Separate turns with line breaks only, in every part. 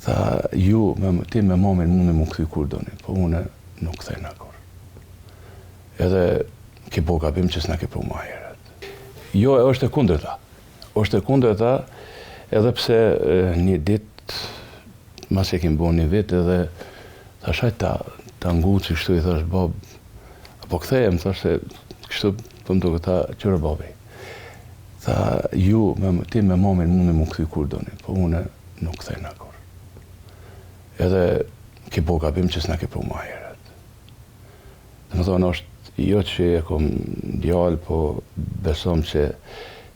Tha, ti me mamin mundi mu kthy kur doni, po une nuk kthejna kur. Edhe ki bo gabim që s'na ki pru ma herët. Jo, është e kundërta. Është e kundërta edhe pse një dit, mas e kim bo një vit edhe thashaj ta nguci kështu i thash bab, apo kthejem, thash se kështu për më duke ta qërë babi. Tha, ti me mamin mundi mu kthy kur doni, po une nuk kthejna kur. Edhe ki bo gabim që s'na ki pru ma herët. Dhe më thonë, është jo që e kom djallë, po besom që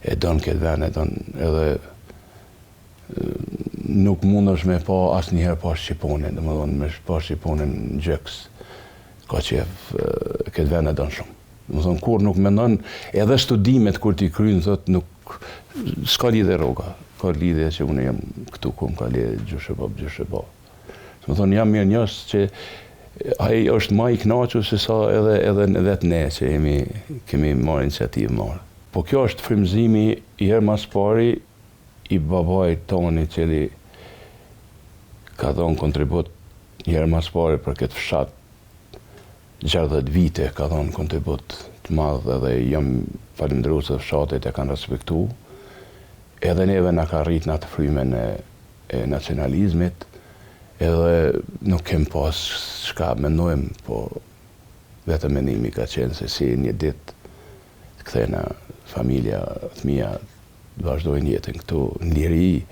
e donë këtë vend, edhe nuk mund është me pa asë njëherë pa Shqiponin, dhe më thonë, me pa Shqiponin në gjëks, ka që këtë vend e donë shumë. Dhe më thonë, kur nuk mendon, edhe studimet kur t'i krynë, thot, nuk, s'ka lidhe roga, ka lidhe që unë jam këtu ku më ka lidhe gjushe ba. Më thonë, jam mirë njës që ai është ma i knaqur se sa edhe vetë ne që kemi marrë iniciativë marrë. Po kjo është frymëzimi i herë mas pari i babait toni cili ka dhënë kontribut i herë mas pari për këtë fshat. 60 vite ka dhënë kontribut të madh edhe jam falendërues se fshatet e kanë respektu. Edhe neve na ka rrit në atë frymen e nacionalizmit. Edhe nuk kem pas shka mendojmë, po vetëm mendimi ka qenë se si një dit të kthena familja të mia të vazhdojnë jetën këtu në liri,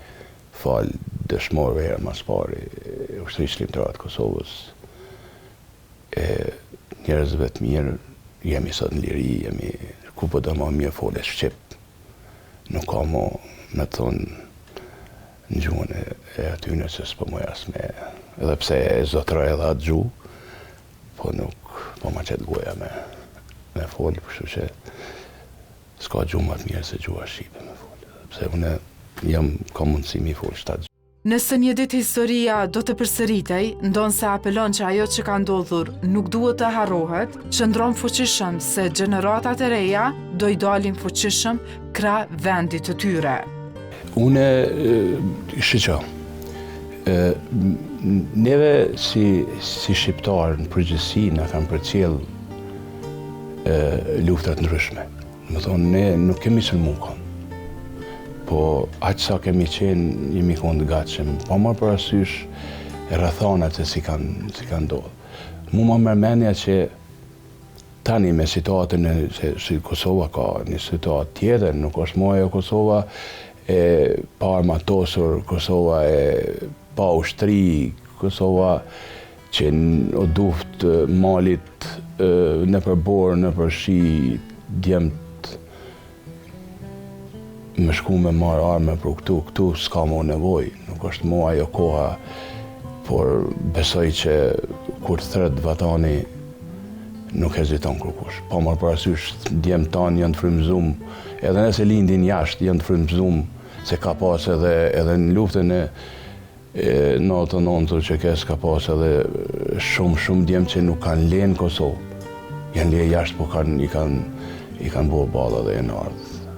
fal dëshmorëve herë mas pari, Ushtrisë Shqiptare të Kosovës, njerëzve të mirë, jemi sot në liri, jemi ku po do ma mirë fole shqip, nuk ka mo me thonë në gjuhën e atyne që s'po më jasme, edhe pse e zotra edhe atë gjuhë, po nuk po ma qëtë goja me folë, përshë që s'ka gjuhë më të mirë se gjuha shqipe me folë, pse une ka mundësi mi folë 7 gjuhë.
Nëse një dit historia do të përsëritej, ndonë se apelon që ajo që ka ndodhur nuk duhet të harrohet, qëndron fuqishëm se gjeneratat e reja do i dalin fuqishëm krah vendit të tyre.
Une, shqyqa, neve si shqiptarë në përgjithësi na kanë përcjell luftat ndryshme. Më thonë, ne nuk kemi sulmu kanë, po aq sa kemi qenë, jemi konë të gatshëm, pa marrë parasysh rrethanat se si kanë ndodhur. Mu ma mërmenja që tani me situatën se Kosova ka një situatë tjetër, nuk është më ajo Kosova pa armatosur, Kosova pa ushtri, Kosova që o duft malit në përborë, në përshi, djemt me shku me marë arme për këtu s'ka mo nevoj, nuk është mo ajo koha, por besoj që kur thret vatani nuk heziton kërkush. Pa marë parasysh djemt tanë janë të frymëzum, edhe nëse lindin jashtë janë të frymëzum, se ka pas edhe në luftën e 99 që kes ka pas edhe shumë djemë që nuk kanë lenë Kosovë. Janë le jashtë, po i kanë bo balla dhe e në ardhë.